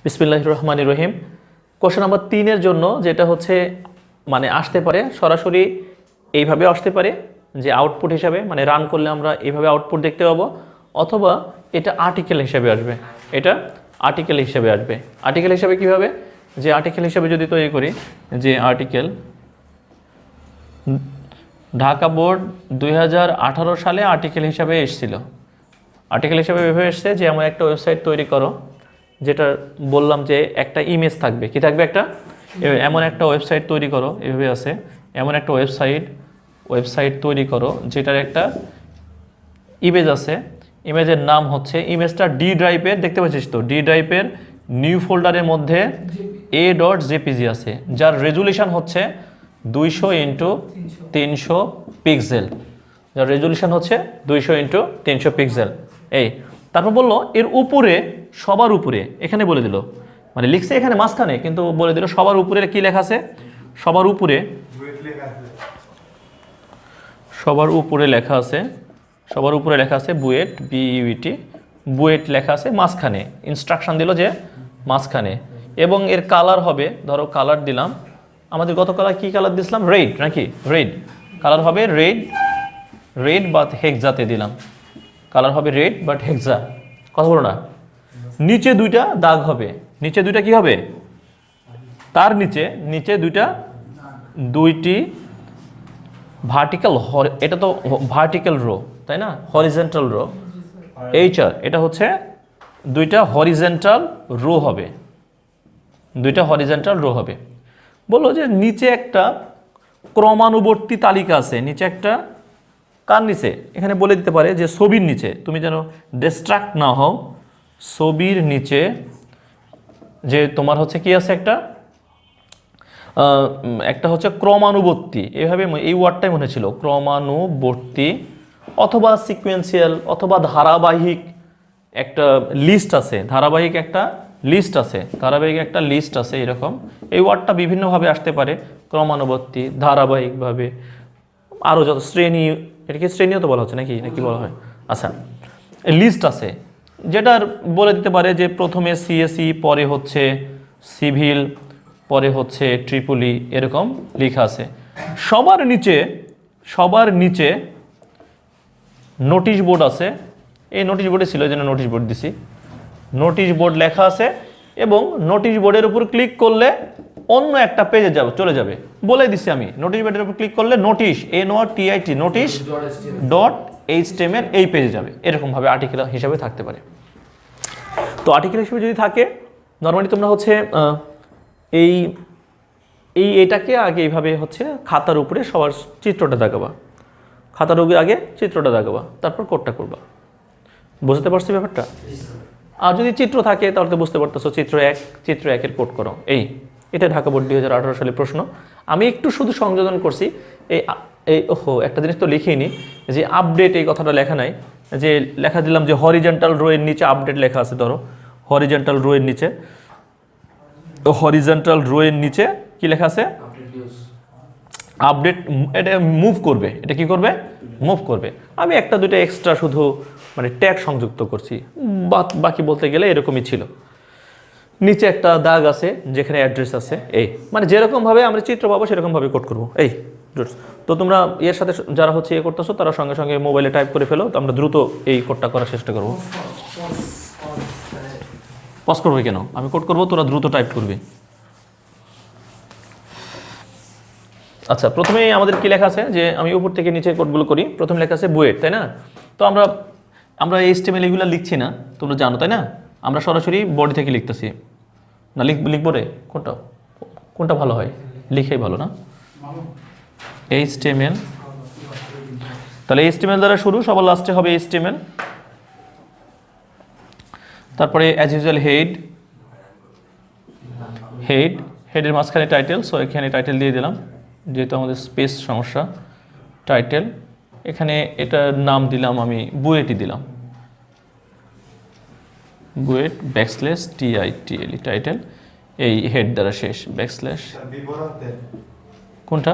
বিসমিল্লাহির রহমানির রহিম। Question number 3 এর জন্য যেটা হচ্ছে মানে আসতে পারে সরাসরি এইভাবে আসতে পারে যে আউটপুট হিসাবে, মানে রান করলে আমরা এইভাবে আউটপুট দেখতে পাবো, অথবা এটা আর্টিকেল হিসাবে আসবে। এটা আর্টিকেল হিসাবে আসবে। আর্টিকেল হিসাবে কিভাবে? যে আর্টিকেল হিসাবে যদি তৈরি করি যে আর্টিকেল ঢাকা বোর্ড 2018 সালে আর্টিকেল হিসাবে এসেছিল। আর্টিকেল হিসাবে এভাবে এসছে যে এমন একটা ওয়েবসাইট তৈরি করো, যেটা বললাম যে একটা ইমেজ থাকবে, কি থাকবে, একটা এমন একটা ওয়েবসাইট তৈরি করো, এভাবে আছে এমন একটা ওয়েবসাইট তৈরি করো যেটার একটা ইমেজ আছে। ইমেজের নাম হচ্ছে, ইমেজটা ডি ড্রাইভের, দেখতে পাচ্ছিস তো, ডি ড্রাইভের নিউ ফোল্ডারের মধ্যে a.jpg আছে, যার রেজুলেশন হচ্ছে 200x300 পিক্সেল। যার রেজুলেশন হচ্ছে 200x300 পিক্সেল। এই তারপর বললো এর উপরে, সবার উপরে, এখানে বলে দিল, মানে লিখছে এখানে মাঝখানে, কিন্তু বলে দিল সবার উপরে কি লেখা আছে, সবার উপরে লেখা আছে, সবার উপরে লেখা আছে বুয়েট, বিইউটি, বুয়েট লেখা আছে মাঝখানে, ইনস্ট্রাকশন দিল যে মাঝখানে, এবং এর কালার হবে, ধরো কালার দিলাম, আমাদের গত কালার কি কালার দিয়েছিলাম, রেড নাকি, রেড কালার হবে, রেড বা হেক্সাতে দিলাম, কালার হবে রেড বাট হেক্সা, কথা বলো না। নিচে দুইটা দাগ হবে, নিচে দুইটা কি হবে, তার নিচে দুইটি ভার্টিক্যাল, এটা তো ভার্টিক্যাল রো তাই না, হরিজেন্টাল রো, এইচআর, এটা হচ্ছে দুইটা হরিজেন্টাল রো হবে, দুইটা হরিজেন্টাল রো হবে। বললো যে নিচে একটা ক্রমানুবর্তী তালিকা আছে, নিচে একটা, কার নিচে, এখানে বলে দিতে পারে যে ছবির নিচে, তুমি যেন ডিস্ট্রাক্ট না হও, ছবির নিচে যে তোমার হচ্ছে কি আছে, একটা হচ্ছে ক্রমানুবর্তী, এইভাবে এই ওয়ার্ডটাই মনে ছিল, ক্রমানুবর্তী অথবা সিকোয়েন্সিয়াল অথবা ধারাবাহিক একটা লিস্ট আছে, ধারাবাহিক একটা লিস্ট আছে এরকম। এই ওয়ার্ডটা বিভিন্নভাবে আসতে পারে, ক্রমানুবর্তী, ধারাবাহিকভাবে, আরও যত শ্রেণী, এটাকে শ্রেণীও তো বলা হচ্ছে নাকি, নাকি বলা হয়, আচ্ছা লিস্ট আছে, যেটার বলে দিতে পারে যে প্রথমে সিএসই, পরে হচ্ছে সিভিল, পরে হচ্ছে ট্রিপলি, এরকম লেখা আছে। সবার নিচে নোটিশ বোর্ড আছে, এই নোটিশ বোর্ডে ছিল, এই জন্য নোটিশ বোর্ড দিছি, নোটিশ বোর্ড লেখা আছে, এবং নোটিশ বোর্ডের উপর ক্লিক করলে অন্য একটা পেজে চলে যাবে, বলে দিছি আমি, নোটিশ বোর্ডের উপর ক্লিক করলে নোটিশ, NOTIT, নোটিশ .html এই পেজে যাবে, এরকমভাবে আর্টিকেল হিসাবে থাকতে পারে। তো আর্টিকেল হিসেবে যদি থাকে, নর্মালি তোমরা হচ্ছে এটাকে আগে এইভাবে হচ্ছে খাতার উপরে সবার চিত্রটা দেখাবা, খাতার উপরে আগে চিত্রটা দেখাবা, তারপর কোডটা করবা। বুঝতে পারছি ব্যাপারটা? আর যদি চিত্র থাকে তাহলে তো বুঝতে পারতেছো, চিত্র 1-এর কোড করো। এটা ঢাকা বোর্ড 2018 সালের প্রশ্ন। আমি একটু শুধু সংযোজন করছি, একটা জিনিস তো লিখিনি, যে আপডেট, এই কথাটা লেখা নাই, যে লেখা দিলাম যে হরিজেন্টাল রো এর নিচে আপডেট লেখা আছে, ধরো হরিজেন্টাল রো এর নিচে কি লেখা আছে, আপডেট, এটা মুভ করবে, এটা কি করবে, মুভ করবে। আমি একটা দুইটা এক্সট্রা শুধু মানে ট্যাগ সংযুক্ত করছি, বাকি বলতে গেলে এরকমই ছিল। নিচে একটা দাগ আছে যেখানে অ্যাড্রেস আছে, মানে যেরকমভাবে আমরা চিত্র পাবো সেরকমভাবে কোড করবো। তো তোমরা এর সাথে যারা হচ্ছে করতেছো তারা সঙ্গে সঙ্গে মোবাইলে টাইপ করে ফেলো, তো আমরা দ্রুত এই কোডটা করার চেষ্টা করবো। পজ করবে কেন, আমি কোড করবো, তোরা দ্রুত টাইপ করবি। আচ্ছা, প্রথমেই আমাদের কি লেখা আছে, যে আমি উপর থেকে নিচের কোডগুলো করি। প্রথম লেখা আছে বুয়েট, তাই না? তো আমরা HTML এগুলো লিখছি না, তোমরা জানো তাই না, আমরা সরাসরি বডি থেকে লিখতেছি না, লিখবো রে, কোনটা ভালো হয়, লিখেই ভালো না, HTML, তাহলে HTML দ্বারা শুরু, সবার লাস্টে হবে HTML, তারপরে অ্যাজ ইউজুয়াল হেডের মাঝখানে টাইটেল, সো এখানে টাইটেল দিয়ে দিলাম, যেহেতু আমাদের স্পেস সমস্যা, টাইটেল, এখানে এটার নাম দিলাম আমি বুয়েটই দিলাম, বুয়েট /TITLE, টাইটেল, এই হেড দ্বারা শেষ, কোনটা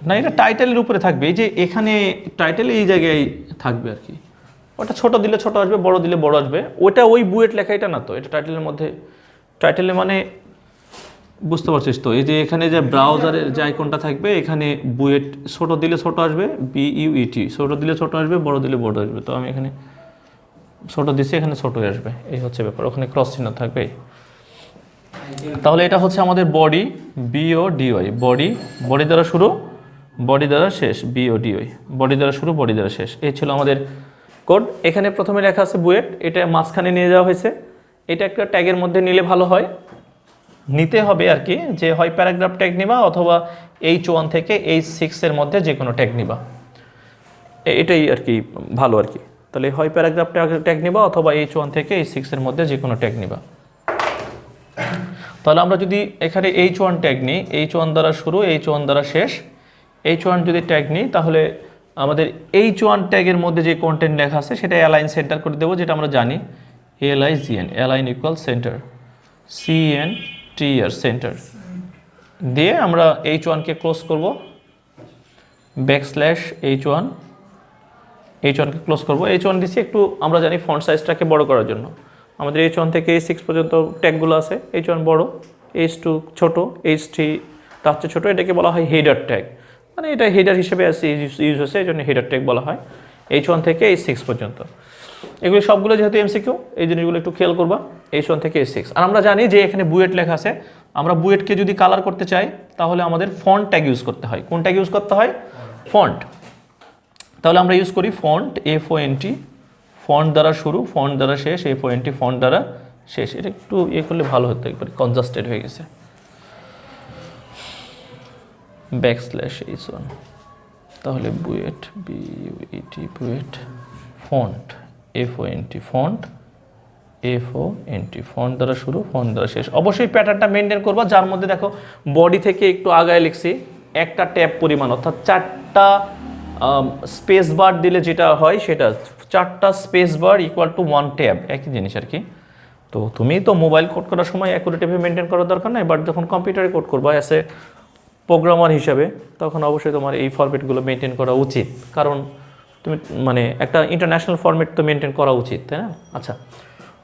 না, এটা টাইটেলের উপরে থাকবে, এই যে এখানে টাইটেল এই জায়গায় থাকবে আর কি, ওটা ছোট দিলে ছোট আসবে, বড় দিলে বড় আসবে। ওটা ওই বুয়েট লেখা, এটা না তো, এটা টাইটেলের মধ্যে। টাইটেলে মানে বুঝতে পারছিস তো, এই যে এখানে যে ব্রাউজারের যে আইকনটা থাকবে, এখানে বুয়েট ছোট দিলে ছোট আসবে, BUET, ছোট দিলে ছোট আসবে, বড় দিলে বড় আসবে। তো আমি এখানে ছোট দিচ্ছি, এখানে ছোটই আসবে, এই হচ্ছে ব্যাপার। ওখানে ক্রস চিহ্ন থাকবে। তাহলে এটা হচ্ছে আমাদের বডি, BODY, বডি, বডি দ্বারা শুরু, বডি দ্বারা শেষ, BODY, বডি দ্বারা শুরু, বডি দ্বারা শেষ। এই ছিল আমাদের কোড। এখানে প্রথমে লেখা আছে বুয়েট, এটা মাঝখানে নিয়ে যাওয়া হয়েছে। এটা একটা ট্যাগের মধ্যে নিলে ভালো হয়, নিতে হবে আর কি, যে হয় প্যারাগ্রাফ ট্যাগ নিবা অথবা H1 থেকে H6 এর মধ্যে যে কোনো ট্যাগ নিবা, এটাই আর কি ভালো আর কি। তাহলে হয় প্যারাগ্রাফ ট্যাগ নিবা অথবা H1 থেকে H6 এর মধ্যে যে কোনো ট্যাগ নিবা। তাহলে আমরা যদি এখানে H1 ট্যাগ নিই, H1 দ্বারা শুরু, H1 দ্বারা শেষ, H1 যদি ট্যাগ নিই, তাহলে আমাদের H1 ট্যাগের মধ্যে যে কন্টেন্ট লেখা আছে সেটা অ্যালাইন সেন্টার করে দেবো, যেটা আমরা জানি ALIGN, align equal centre, CENTR, centre দিয়ে আমরা H1কে ক্লোজ করব, \H1, H1কে ক্লোজ করব। H1 দিচ্ছি একটু, আমরা জানি ফন্ট সাইজটাকে বড় করার জন্য। আমাদের H1 থেকে H6 পর্যন্ত ট্যাগগুলো আছে, H1 বড়, H2 ছোট, H3 তার চেয়ে ছোটো। এটাকে বলা হয় হেডার ট্যাগ, মানে এটা হেডার হিসেবে ইউজ হচ্ছে, এই জন্য হেডার ট্যাগ বলা হয় H1 থেকে H6 পর্যন্ত। এগুলো সবগুলো যেহেতু MCQ, এই জিনিসগুলো একটু খেয়াল করবা, H1 থেকে H6। আর আমরা জানি যে এখানে বুয়েট লেখা আছে, আমরা বুয়েটকে যদি কালার করতে চাই তাহলে আমাদের ফন্ট ট্যাগ ইউজ করতে হয়। কোন ট্যাগ ইউজ করতে হয়? ফন্ট। তাহলে আমরা ইউজ করি ফন্ট, FONT, ফন্ট দ্বারা শুরু, ফন্ট দ্বারা শেষ, FONT, ফন্ট দ্বারা শেষ। এটা একটু ইয়ে করলে ভালো হতো, একবার কনজাস্টেড হয়ে গেছে। \H1, তাহলে BUET, BUET, BUET, font, FONT, font, FONT, font দ্বারা শুরু, ফন্ট দ্বারা শেষ। অবশ্যই প্যাটার্নটা মেনটেন করবা, যার মধ্যে দেখো বডি থেকে একটু আগায় লিখছি একটা ট্যাব পরিমাণ, অর্থাৎ 4টা স্পেস বার দিলে যেটা হয় সেটা 4টা space bar equal to 1 tab, একই জিনিস আর কি। তো তুমি তো মোবাইল কোড করার সময় অ্যাকুরেটিভলি মেনটেন করার দরকার নাই, বাট যখন কম্পিউটারে কোড করবা অ্যাজ এ প্রোগ্রামার হিসাবে, তখন অবশ্যই তোমার এই ফরম্যাটগুলো মেনটেন করা উচিত, কারণ তুমি মানে একটা ইন্টারন্যাশনাল ফরম্যাট তো মেনটেন করা উচিত, তাই না? আচ্ছা,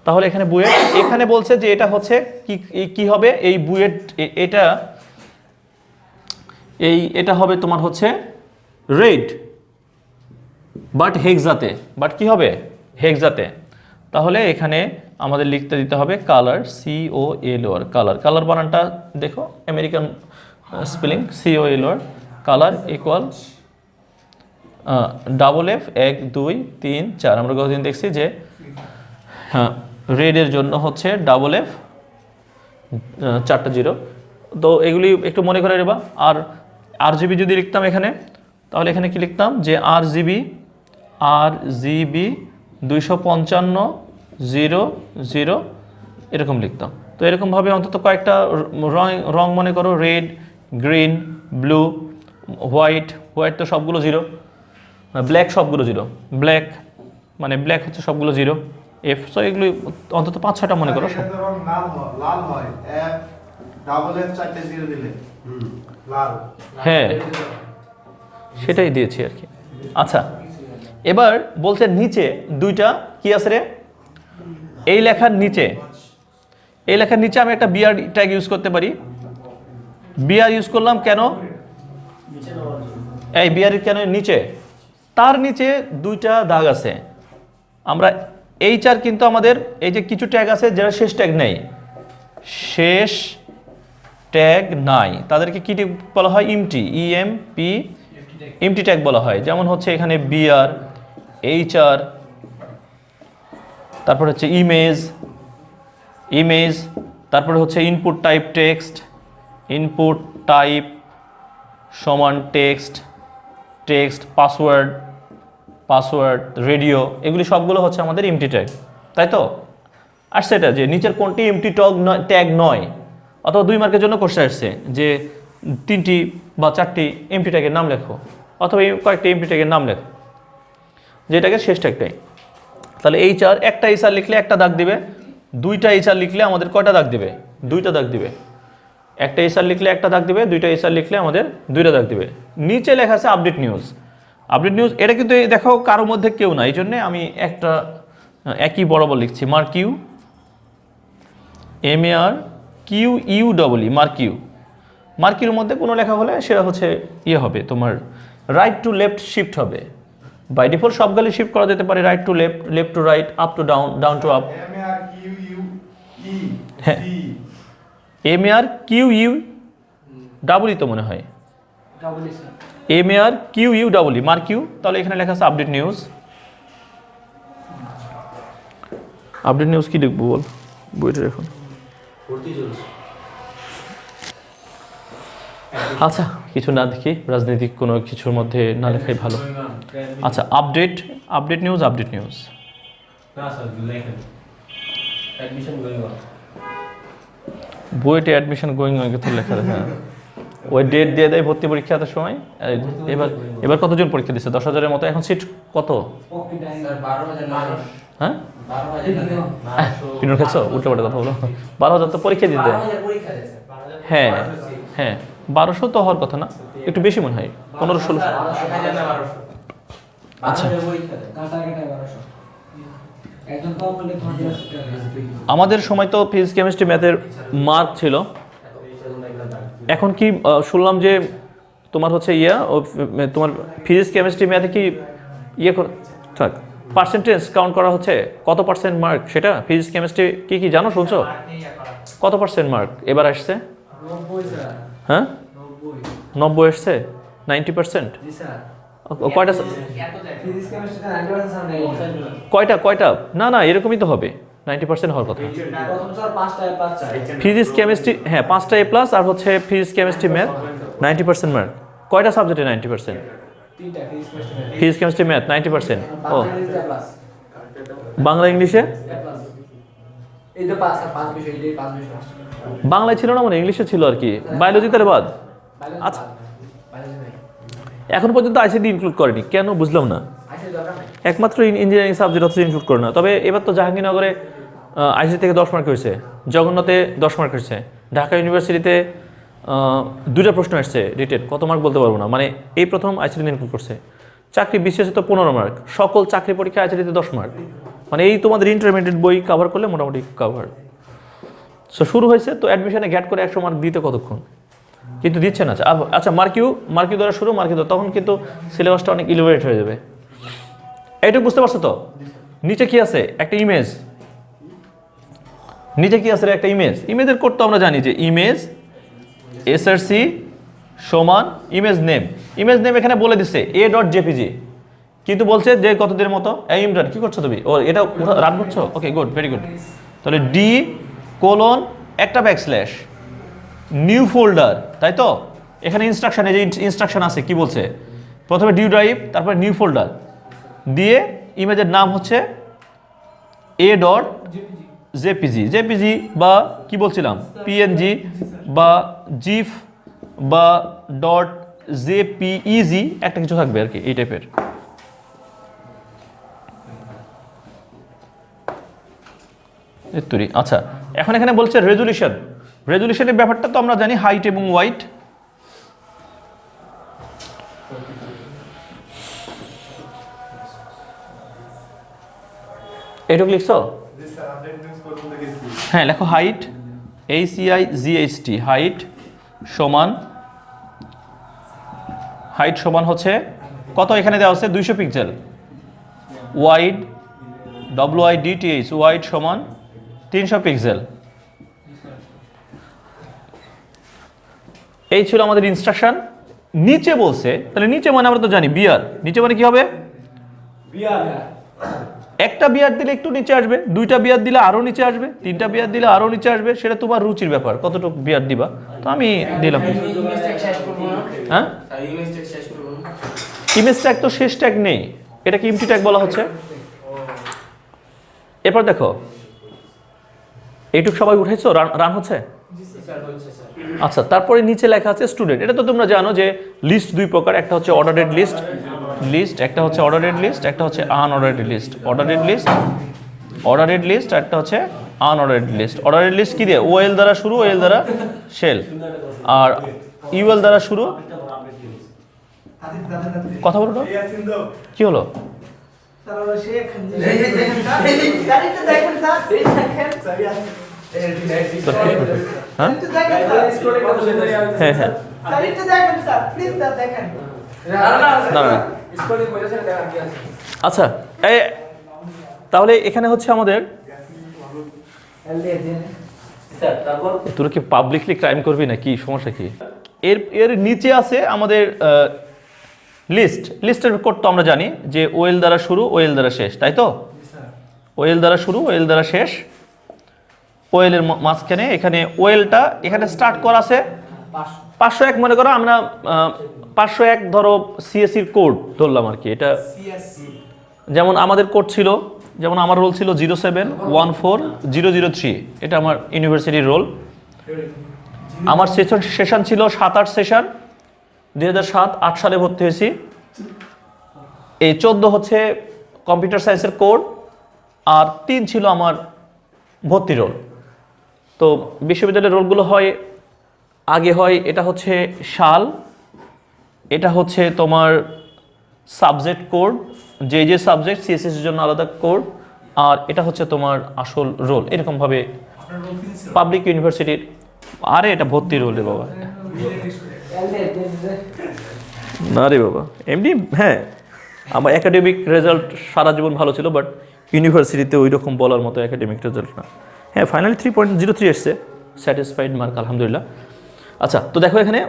তাহলে এখানে বুয়েট, এখানে বলছে যে এটা হচ্ছে কি হবে, এই বুয়েট এটা হবে তোমার হচ্ছে রেড, বাট হেক্সাতে, বাট কি হবে? হেক্সাতে। তাহলে এখানে আমাদের লিখতে দিতে হবে কালার, COLOR, কালার। কালার বানানটা দেখো, American spelling, COLOR, colour equal F 1 2 3 4। আমরা গতদিন দেখছি যে হ্যাঁ, রেডের জন্য হচ্ছে F 4টা 0। তো এগুলি একটু মনে করে নেবা। আর RGB যদি লিখতাম এখানে, তাহলে এখানে কি লিখতাম যে RGB 255 0 0 এরকম লিখতাম। তো এরকমভাবে অন্তত কয়েকটা রং মনে করো, রেড, গ্রিন, ব্লু, হোয়াইট তো সবগুলো 0, ব্ল্যাক সবগুলো 0, ব্ল্যাক মানে ব্ল্যাক হচ্ছে সবগুলো 0, F। সো এগুলো অন্তত 5-6টা মনে করো। হ্যাঁ, সেটাই দিয়েছি আর কি। আচ্ছা, এবার বলছে নিচে দুইটা কি আছে রে, এই লেখার নিচে আমি একটা BR ট্যাগ ইউজ করতে পারি। BR ইউজ করলাম কেন? এই BR কেন নিচে? তার নিচে দুইটা দাগ আছে। আমরা HR কিন্তু আমাদের এই যে কিছু ট্যাগ আছে যারা শেষ ট্যাগ নেই, শেষ ট্যাগ নাই, তাদেরকে কি বলা হয়? এমটি ট্যাগ বলা হয়। যেমন হচ্ছে এখানে BR, HR, তারপর হচ্ছে ইমেজ, তারপরে হচ্ছে input type text, input type সমান টেক্সট, পাসওয়ার্ড, রেডিও, এগুলি সবগুলো হচ্ছে আমাদের এমটি ট্যাগ, তাই তো? আর সেটা যে নিচের কোনটি এমটি ট্যাগ নয়, অথবা 2 মার্কের জন্য কোশ্চেন আসছে যে 3টি বা 4টি এমটি ট্যাগের নাম লেখো, অথবা কয়েকটি এমটি ট্যাগের নাম লেখো, যেটাকে শেষ ট্যাগটাই। তাহলে HR, একটা HR লিখলে একটা দাগ দিবে, 2টা HR লিখলে আমাদের কয়টা দাগ দিবে? 2টা দাগ দিবে। একটা HR লিখলে একটা দাগ দিবে, 2টা HR লিখলে আমাদের 2টা দাগ দিবে। নিচে লেখা আছে আপডেট নিউজ। আপডেট নিউজ এটা কিন্তু দেখো কারোর মধ্যে কেউ না, এই জন্যে আমি একটা একই বরাবর লিখছি, মার্কিউ, MARQUE, মার্কিউ। মার্কিউর মধ্যে কোনো লেখা হলে সেটা হচ্ছে ইয়ে হবে তোমার রাইট টু লেফট শিফট হবে। বাই ডিফল্ট সবগুলি শিফট করা যেতে পারে, right to left, left to right, up to down, down to up. হ্যাঁ, MARQUE তো মনে হয়, MARQUE, মার্কিউ। তাহলে এখানে লেখা আছে আপডেট নিউজ। আপডেট নিউজ কি লিখবো বল বইটা এখন। আচ্ছা, কিছু না দেখি, রাজনৈতিক কোনো কিছুর মধ্যে না লেখাই ভালো। আচ্ছা, আপডেট নিউজ। বুয়েটে অ্যাডমিশন গোয়িং অন কোথাও লেখা আছে? ওই ডেট দিয়ে দেয় ভর্তি পরীক্ষার সময়। এবার কতজন পরীক্ষা দিচ্ছে? 10,000-এর মতো। এখন সিট কত? হ্যাঁ, পিনর খেয়েছো? উল্টো পাল্টা কথা বলো। 12,000 তো পরীক্ষা দিতে। হ্যাঁ হ্যাঁ, 1200 তো হওয়ার কথা না, একটু বেশি মনে হয়, 1500-1600। আচ্ছা, আমাদের সময় তো ফিজিক্স কেমিস্ট্রি ম্যাথের মার্ক ছিল। এখন কি শুনলাম যে তোমার হচ্ছে তোমার ফিজিক্স কেমিস্ট্রি ম্যাথে কি থাক পার্সেন্টেজ কাউন্ট করা হচ্ছে, কত পার্সেন্ট মার্ক সেটা ফিজিক্স কেমিস্ট্রি কি জানো, শুনছো? কত পার্সেন্ট মার্ক এবার আসছে? হ্যাঁ, 90 আসছে, 90%। কয়টা? না এরকমই তো হবে, 90% হওয়ার কথা। ফিজিক্স কেমিস্ট্রি, হ্যাঁ 5টা A+ আর হচ্ছে ফিজিক্স কেমিস্ট্রি ম্যাথ 90% মার্ক। কয়টা সাবজেক্টে 90%? Physics chemistry math 90%। ও, বাংলা ইংলিশে? বাংলায় ছিল না মানে ইংলিশে ছিল আর কি, বায়োলজি তার বাদ। আচ্ছা, এখন পর্যন্ত আইসিটি ইনক্লুড করেনি কেন বুঝলাম না, একমাত্র ইঞ্জিনিয়ারিং সাবজেক্ট হচ্ছে ইনক্লুড করে না। তবে এবার তো জাহাঙ্গীরনগরে আইসিটি থেকে 10 মার্ক হয়েছে, জগন্নাথে 10 মার্ক হয়েছে, ঢাকা ইউনিভার্সিটিতে 2টা প্রশ্ন আসছে রিটেন, কত মার্ক বলতে পারবো না, মানে এই প্রথম আইসিটি ইনক্লুড করছে। চাকরি বিশেষে তো 15 মার্ক, সকল চাকরি পরীক্ষা আইসিটিতে 10 মার্ক, মানে এই তোমাদের ইন্টারমিডিয়েট বই কভার করলে মোটামুটি কভার। সো শুরু হয়েছে তো অ্যাডমিশনে গ্যাট করে 100 মার্ক দিতে কতক্ষণ, কিন্তু দিচ্ছে না। আচ্ছা, মার্কিউ দ্বারা শুরু, মার্কিউ দ্বারা, তখন কিন্তু সিলেবাসটা অনেক ইলিভেট হয়ে যাবে। এইটুকু বুঝতে পারছো তো? নিচে কি আছে? একটা ইমেজ। নিচে কি আছে? একটা ইমেজ। ইমেজের কোড তো আমরা জানি যে ইমেজ SRC সমান ইমেজ নেম। ইমেজ নেম এখানে বলে দিচ্ছে a.jpg, কিন্তু বলছে যে কতদিনের মতো। এই ইমরান কি করছো তুমি? ও, এটা রান করছো? ওকে, গুড, ভেরি গুড। তাহলে D: একটা ব্যাকস্ল্যাশ নিউ ফোল্ডার, তাই তো? এখানে ইনস্ট্রাকশন, এই যে ইনস্ট্রাকশন আছে কি বলছে, প্রথমে ডিউ ড্রাইভ, তারপরে নিউ ফোল্ডার দিয়ে ইমেজের নাম হচ্ছে a.jpg বা কি বলছিলাম PNG বা জিফ বা .jpeg, একটা কিছু থাকবে আর কি এই টাইপের। আচ্ছা, এখন এখানে বলছে রেজুলেশনের ব্যাপারটা তো আমরা জানি, হাইট এবং ওয়াইট। এটুকু লিখছো? হ্যাঁ, লেখো হাইট, HEIGHT, হাইট সমান হচ্ছে কত? এখানে দেওয়া হচ্ছে 200 পিক্সেল। ওয়াইড, WIDTH, ওয়াইড সমান 300 পিক্সেল। এই ছিল আমাদের ইনস্ট্রাকশন। নিচে বলছে, তাহলে নিচে মানে আমরা তো জানি বিয়ার, নিচে মানে কি হবে? একটা বিয়ার দিলে একটু নিচে আসবে, 2টা বিয়ার দিলে আরো নিচে আসবে, 3টা বিয়ার দিলে আরো নিচে আসবে, সেটা তোমার রুচির ব্যাপার কতটুকু বিয়ার দিবা। তো আমি দিলাম। হ্যাঁ, ইমেজ ট্যাগ তো শেষ ট্যাগ নেই, এটাকে এমটি ট্যাগ বলা হচ্ছে। এরপর দেখো, এইটুক সবাই উঠেছো, রান হচ্ছে? আচ্ছা, তারপরে নিচে লেখা আছে স্টুডেন্ট। এটা তো তোমরা জানো যে লিস্ট 2 প্রকার, একটা হচ্ছে অর্ডারেড লিস্ট, একটা হচ্ছে অর্ডারেড লিস্ট, একটা হচ্ছে আনঅর্ডারেড লিস্ট। অর্ডারেড লিস্ট একটা হচ্ছে আনঅর্ডারেড লিস্ট। অর্ডারেড লিস্ট কি দিয়ে? OL দ্বারা শুরু, OL দ্বারা শেল, আর UL দ্বারা শুরু, কথা বলো না, কি হলো? হ্যাঁ হ্যাঁ হ্যাঁ না না। আচ্ছা তাহলে এখানে হচ্ছে আমাদের, তোরা কি পাবলিকলি ক্রাইম করবি না কি, সমস্যা কি? এর এর নিচে আছে আমাদের লিস্টের কোড তো আমরা জানি যে ওয়েল দ্বারা শুরু ওয়েল দ্বারা শেষ, তাই তো? ওয়েল দ্বারা শুরু ওয়েল দ্বারা শেষ, ওয়েলের মাঝখানে এখানে ওয়েলটা এখানে স্টার্ট করা আছে 501। মনে করো আমরা 501 ধরো সিএসসির কোড ধরলাম আর কি। এটা যেমন আমাদের কোড ছিল, যেমন আমার রোল ছিল 0714003, এটা আমার ইউনিভার্সিটির রোল। আমার সেশন ছিল 7-8 সেশন, 2007-8 সালে ভর্তি হয়েছি। এই 14 হচ্ছে কম্পিউটার সায়েন্সের কোড, আর 3 ছিল আমার ভর্তি রোল। তো বিশ্ববিদ্যালয়ের রোলগুলো হয় আগে হয়, এটা হচ্ছে সাল, এটা হচ্ছে তোমার সাবজেক্ট কোড, যে সাবজেক্ট সিএসএস এর জন্য আলাদা কোড, আর এটা হচ্ছে তোমার আসল রোল। এরকমভাবে পাবলিক ইউনিভার্সিটির, আরে এটা ভর্তি রোল রে বাবা, না রে বাবা এমনি। হ্যাঁ আমার একাডেমিক রেজাল্ট সারা জীবন ভালো ছিল, বাট ইউনিভার্সিটিতে ওই রকম বলার মতো একাডেমিক রেজাল্ট না। হ্যাঁ ফাইনালি 3.03 এসছে, স্যাটিসফাইড মার্ক আলহামদুলিল্লাহ। আচ্ছা তো দেখো এখানে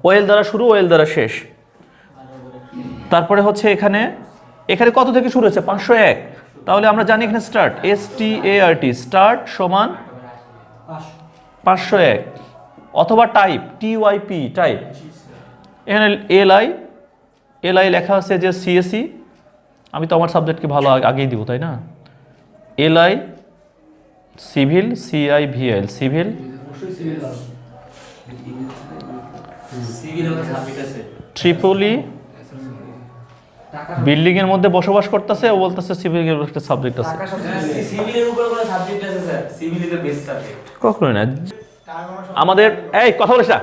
ওয়েল দ্বারা শুরু ওয়েল দ্বারা শেষ। তারপরে হচ্ছে এখানে কত থেকে শুরু হচ্ছে? 501। তাহলে আমরা জানি এখানে স্টার্ট, START, স্টার্ট সমান 501, অথবা টাইপ TYP টাইপ। এখানে LI লেখা আছে যে CSE, আমি তো আমার সাবজেক্টকে ভালো আগেই দিব তাই না? LI civil, CIVL civil, Tripoli building এর মধ্যে বসবাস করতেছে, ও বলতেছে সিভিল এর একটা সাবজেক্ট আছে। সিভিলের উপর কোনো সাবজেক্ট আছে sir? Civil is the best subject. কখনোই না। আমাদের এই কথা বলিস না।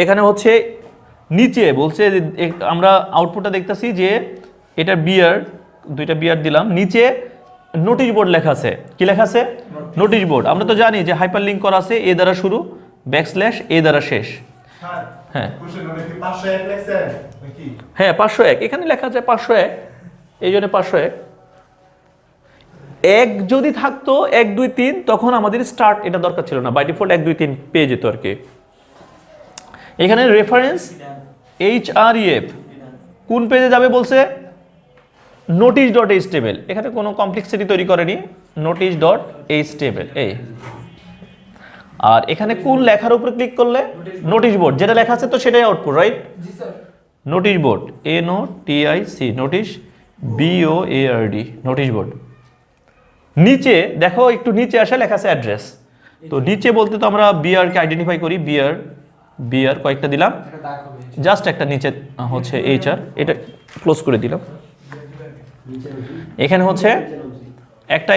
এখানে হচ্ছে নিচে বলছে যে আমরা আউটপুটটা দেখতেছি যে এটা বিয়ার, 2টা বিয়ার দিলাম, নিচে নোটিশ বোর্ড লেখা আছে। কি লেখা আছে? Notice board. আমরা তো জানি যে হাইপার লিঙ্ক করা আছে, এ দ্বারা শুরু / এ দ্বারা শেষ। হ্যাঁ হ্যাঁ 501, এখানে লেখা আছে 501, এই জন্য 501। এক যদি থাকতো 1 2 3, তখন আমাদের স্টার্ট এটা দরকার ছিল না, বাই ডিফল্ট 1 2 3 পেয়ে যেত আর কি। এখানে রেফারেন্স HREF কোন পেজে যাবে বলছে? notice.html। এখানে কোনো কমপ্লেক্সিটি তৈরি করেনি, notice.html এই। আর এখানে কোন লেখার উপরে ক্লিক করলে? নোটিশ বোর্ড, যেটা লেখা আছে তো সেটাই আউটপুট, রাইট? জি sir. Notice board, NOTIC, notice BOARD, notice board. নিচে দেখো, একটু নিচে আসে লেখা আছে অ্যাড্রেস। তো নিচে বলতে তো আমরা বিআর কে আইডেন্টিফাই করি, বিআর কয়েকটা দিলাম, জাস্ট একটা নিচে হচ্ছে HR, এটা ক্লোজ করে দিলাম। এখানে হচ্ছে একটা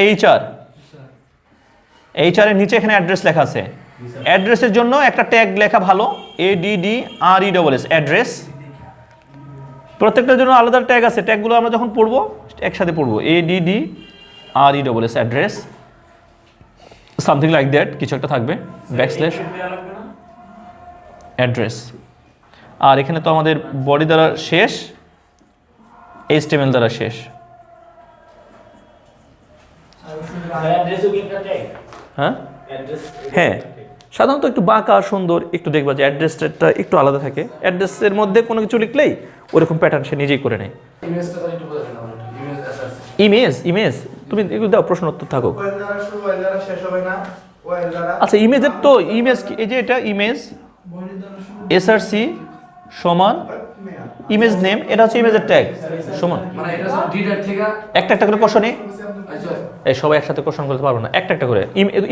HR এর নিচে এখানে অ্যাড্রেস লেখা আছে। অ্যাড্রেসের জন্য একটা ট্যাগ লেখা ভালো, ADDRESS অ্যাড্রেস। প্রত্যেকটার জন্য আলাদা ট্যাগ আছে, ট্যাগগুলো আমরা যখন পড়বো একসাথে পড়বো, ADDRESS address, something like that, কিছু একটা থাকবে, ব্যাকস্ল্যাশ অ্যাড্রেস। আর এখানে তো আমাদের বডি দ্বারা শেষ, HTML দ্বারা শেষ। হ্যাঁ হ্যাঁ সাধারণত একটু বাঁকা সুন্দর একটু দেখবা যে অ্যাড্রেসটা একটু আলাদা থাকে। অ্যাড্রেসের মধ্যে কোনো কিছু লিখলেই ওরকম প্যাটার্ন সে নিজেই করে নেয়। ইমেজ তুমি এগুলো দাও, প্রশ্ন উত্তর থাকুক। আচ্ছা ইমেজের তো ইমেজ, এই যে এটা ইমেজ SRC সমান ইমেজ নেম, এটা হচ্ছে ইমেজের ট্যাগ সমান, মানে এটা ডিডার থেকে একটা করে কোশ্চেন নেই, এই সবাই একসাথে কোশ্চেন করতে পারবো না, একটা করে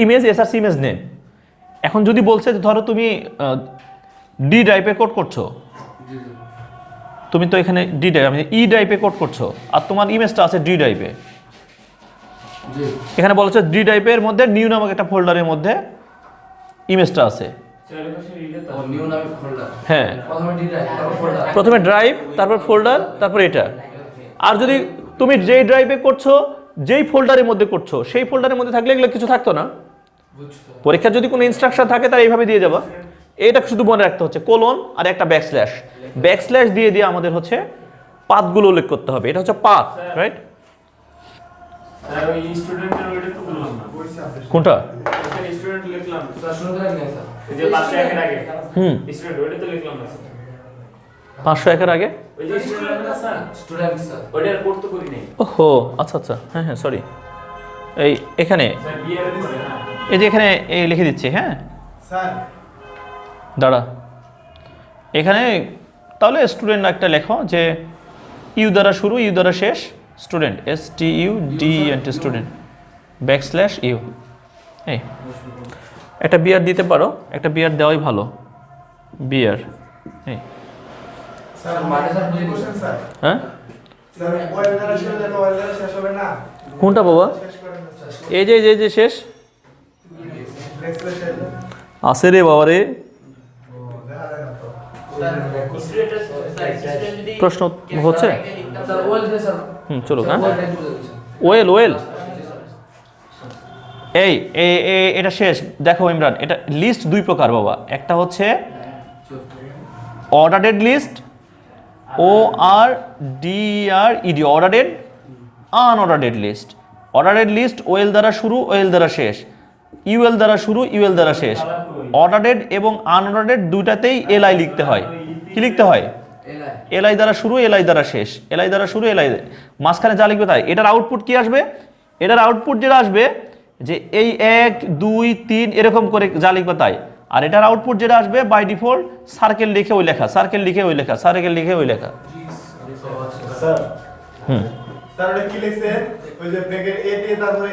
ইমেজ SRC ইমেজ নেম। এখন যদি বলছে যে ধরো তুমি ডি টাইপে কোড করছো, তুমি তো এখানে ডি টাইপ, আমি ই টাইপে কোড করছো, আর তোমার ইমেজটা আছে ডি টাইপে। এখানে বলছে ডি টাইপের মধ্যে নিউ নামক একটা ফোল্ডারের মধ্যে ইমেজটা আছে, ও নিউ নামে ফোল্ডার হ্যাঁ, প্রথমে ডি ড্রাইভ তারপর ফোল্ডার প্রথমে ড্রাইভ, তারপর ফোল্ডার, তারপর এটা। আর যদি তুমি যেই ড্রাইভে করছো, যেই ফোল্ডারের মধ্যে করছো, সেই ফোল্ডারের মধ্যে থাকলে এগুলো কিছু থাকতো না। বুঝছো পরীক্ষার যদি কোনো ইনস্ট্রাকশন থাকে তাহলে এইভাবে দিয়ে যাবা। এটা শুধু মনে রাখতে হচ্ছে কোলন আর একটা ব্যাকস্ল্যাশ। ব্যাকস্ল্যাশ দিয়ে দিয়ে আমাদের হচ্ছে পাথগুলো উল্লেখ করতে হবে। এটা হচ্ছে পাথ, রাইট? স্যার ওই স্টুডেন্টের ওইটা তো বললাম না। কোনটা? স্যার স্টুডেন্ট লিখলাম, স্যার শুনতে লাগেন স্যার এই যে 501 এর আগে হুম, স্টুডেন্ট ওইটা তো লিখলাম না স্যার। 501 এর আগে। ওই যে স্টুডেন্ট না স্যার, স্টুডেন্ট স্যার ওইটার কোড তো করি নাই ওহো, আচ্ছা আচ্ছা, হ্যাঁ হ্যাঁ, সরি। এই এখানে, স্যার, বিআর করে না। এই যে এখানে এই লিখে দিচ্ছি, হ্যাঁ স্যার দাঁড়া। এখানে তাহলে স্টুডেন্ট একটা লেখো যে ইউ দ্বারা শুরু, ইউ দ্বারা শেষ, student, STUDENT, student, backslash U. এই একটা বিয়ার দিতে পারো, একটা বিয়ার দেওয়াই ভালো, বিয়ার। এই স্যার মানে স্যার বুঝে বলছেন স্যার হ্যাঁ, স্যার ওয়েল দ্বারা শুরু দেন, ওয়েল দ্বারা শেষ হবে না, কোনটা বাবা? শেষ করেন না স্যার, এই যে যে শেষ নেক্সট শেষ আছে রে বাবা রে। ও দেখা যায় না তো স্টুডেন্টের স্যার স্টুডেন্ট যদি প্রশ্ন হচ্ছে? স্যার ওয়েল দে স্যার চলুক, হ্যাঁ। ওয়েল টাইপ বুঝে দিচ্ছেন ওয়েল ওয়েল, এই এটা শেষ। দেখো ইমরান, এটা লিস্ট দুই প্রকার বাবা। একটা হচ্ছে ordered list, ORDED, ordered, unordered list. Ordered list well দ্বারা শুরু, ওয়েল দ্বারা শেষ, ইউএল দ্বারা শুরু, ইউএল দ্বারা শেষ। অর্ডারেড এবং আনঅর্ডারেড দুইটাতেই LI লিখতে হয়। কি লিখতে হয়? এলাই LI দ্বারা শুরু, LI দ্বারা শেষ, LI দ্বারা শুরু, LI মাঝখানে যা লিখবে তাই। এটার আউটপুট কি আসবে? এটার আউটপুট যেটা আসবে যে এই 1 2 3 এরকম করে যা লিখবে তাই। আর এটার আউটপুট যেটা আসবে বাই ডিফল্ট সার্কেল লিখে ওই লেখা, সার্কেল লিখে ওই লেখা, সার্কেল লিখে ওই লেখা। স্যার হুম, স্যার ওটা কি লিখছেন? ওই যে ব্র্যাকেট এ দিয়ে তারপরে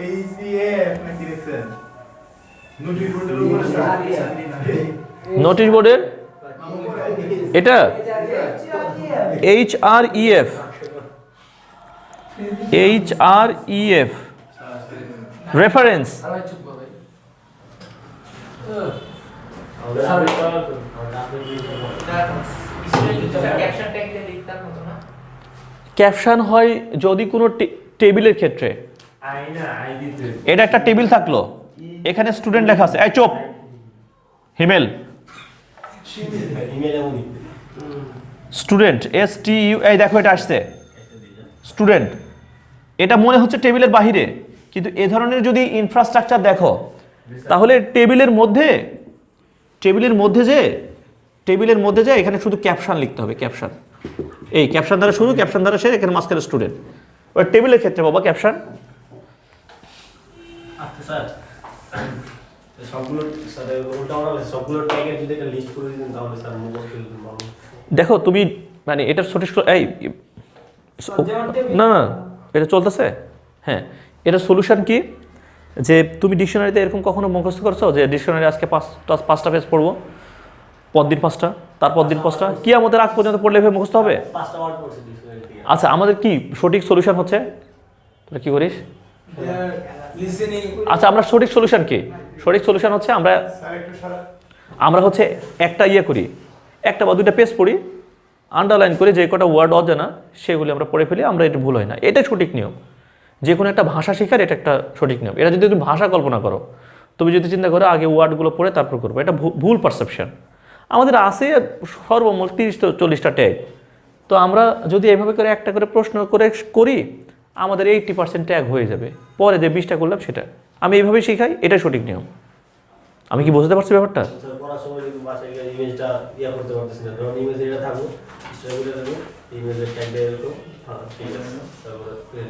ACA আপনি কি লিখছেন? নোটিশ বোর্ডের উপরে স্যার নোটিশ বোর্ডের এটা HREF, HREF রেফারেন্স। আর ভাই চুপ কর ভাই ক্যাপশন ট্যাগ দিয়ে লিখতাম হতো না ক্যাপশন হয় যদি কোনো টেবিলের ক্ষেত্রে। এটা একটা টেবিল থাকলো, এখানে স্টুডেন্ট লেখা আছে, এই চুপ হিমেল, স্টুডেন্ট, STU, এই দেখো এটা আসছে স্টুডেন্ট। এটা মনে হচ্ছে টেবিলের বাহিরে, কিন্তু এ ধরনের যদি ইনফ্রাস্ট্রাকচার দেখো তাহলে টেবিলের মধ্যে যে এখানে শুধু ক্যাপশন লিখতে হবে, ক্যাপশন। এই ক্যাপশন দ্বারা শুরু, ক্যাপশন দ্বারা শেষ, এখানে মাঝখানে স্টুডেন্ট। ওই টেবিলের ক্ষেত্রে বাবা ক্যাপশন। আচ্ছা স্যার, সবগুলো স্যার ওটা আমরা সবগুলো ট্যাগের যদি একটা লিস্ট করে দিতেন তাহলে স্যার মুখস্থ করে দিতেন ভালো। দেখো তুমি মানে এটার সঠিক এই না না এটা চলতেছে, হ্যাঁ। এটার সলিউশন কি? যে তুমি ডিকশনারিতে এরকম কখনো মুখস্থ করছো যে ডিকশনারি আজকে 5টা পেজ পড়বো, পরদিন 5টা, তারপর দিন 5টা, কি আমাদের আগ পর্যন্ত পড়লে এভাবে মুখস্থ হবে? 5টা ওয়ার্ড পড়ছে ডিকশনারি থেকে। আচ্ছা, আমাদের কি সঠিক সলিউশন হচ্ছে? তোরা কি করিস? লিসেনিং আচ্ছা, আমরা সঠিক সলিউশন কি? সঠিক সলিউশন হচ্ছে স্যার একটু সারা আমরা হচ্ছে একটা করি, একটা বা দুইটা পেজ পড়ি, আন্ডারলাইন করে যে কটা ওয়ার্ড অজানা সেগুলি আমরা পড়ে ফেলি, আমরা এটা ভুল হয় না। এটাই সঠিক নিয়ম। যে কোনো একটা ভাষা শেখার এটা একটা সঠিক নিয়ম। এটা যদি তুমি ভাষা কল্পনা করো, তুমি যদি চিন্তা করো আগে ওয়ার্ডগুলো পড়ে তারপর করবো, এটা ভুল পারসেপশন। আমাদের আছে সর্বমোট 30-40টা ট্যাগ। তো আমরা যদি এইভাবে করে একটা করে প্রশ্ন করে করি, আমাদের 80% ট্যাগ হয়ে যাবে। পরে যে 20টা করলাম সেটা আমি এইভাবেই শিখাই, এটাই সঠিক নিয়ম। আমি কি বুঝতে পারছি ব্যাপারটা? স্যার পড়ার সময় যদি বাসায় গিয়ে ইমেজটা করতে পারতেছি না, ধরুন ইমেজ এটা থাকবো, স্ট্রাইবুলে থাকবো, ইমেজের ট্যাগটা এরকম, হ্যাঁ ঠিক আছে, তারপরে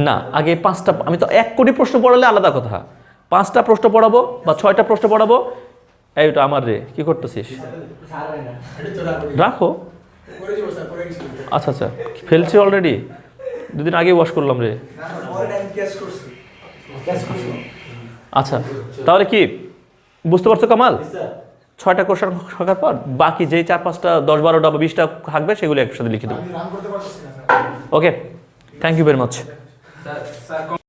না, আগে 5টা, আমি তো 1 কোটি প্রশ্ন পড়ালে আলাদা কথা, 5টা প্রশ্ন পড়াবো বা 6টা প্রশ্ন পড়াবো। এইটা আমার রে, কি করতেছিস? রাখো। আচ্ছা আচ্ছা, ফেলছি অলরেডি, 2 দিন আগে ওয়াশ করলাম রে। আচ্ছা, তাহলে কি বুঝতে পারছো কামাল? 6টা কোশ্চেন থাকার পর বাকি যেই 4-5টা 10-12টা বা 20টা থাকবে সেগুলো একসাথে লিখে দেবো। আমি রান করতে পারতেছি না sir. Okay, thank you very much. Sir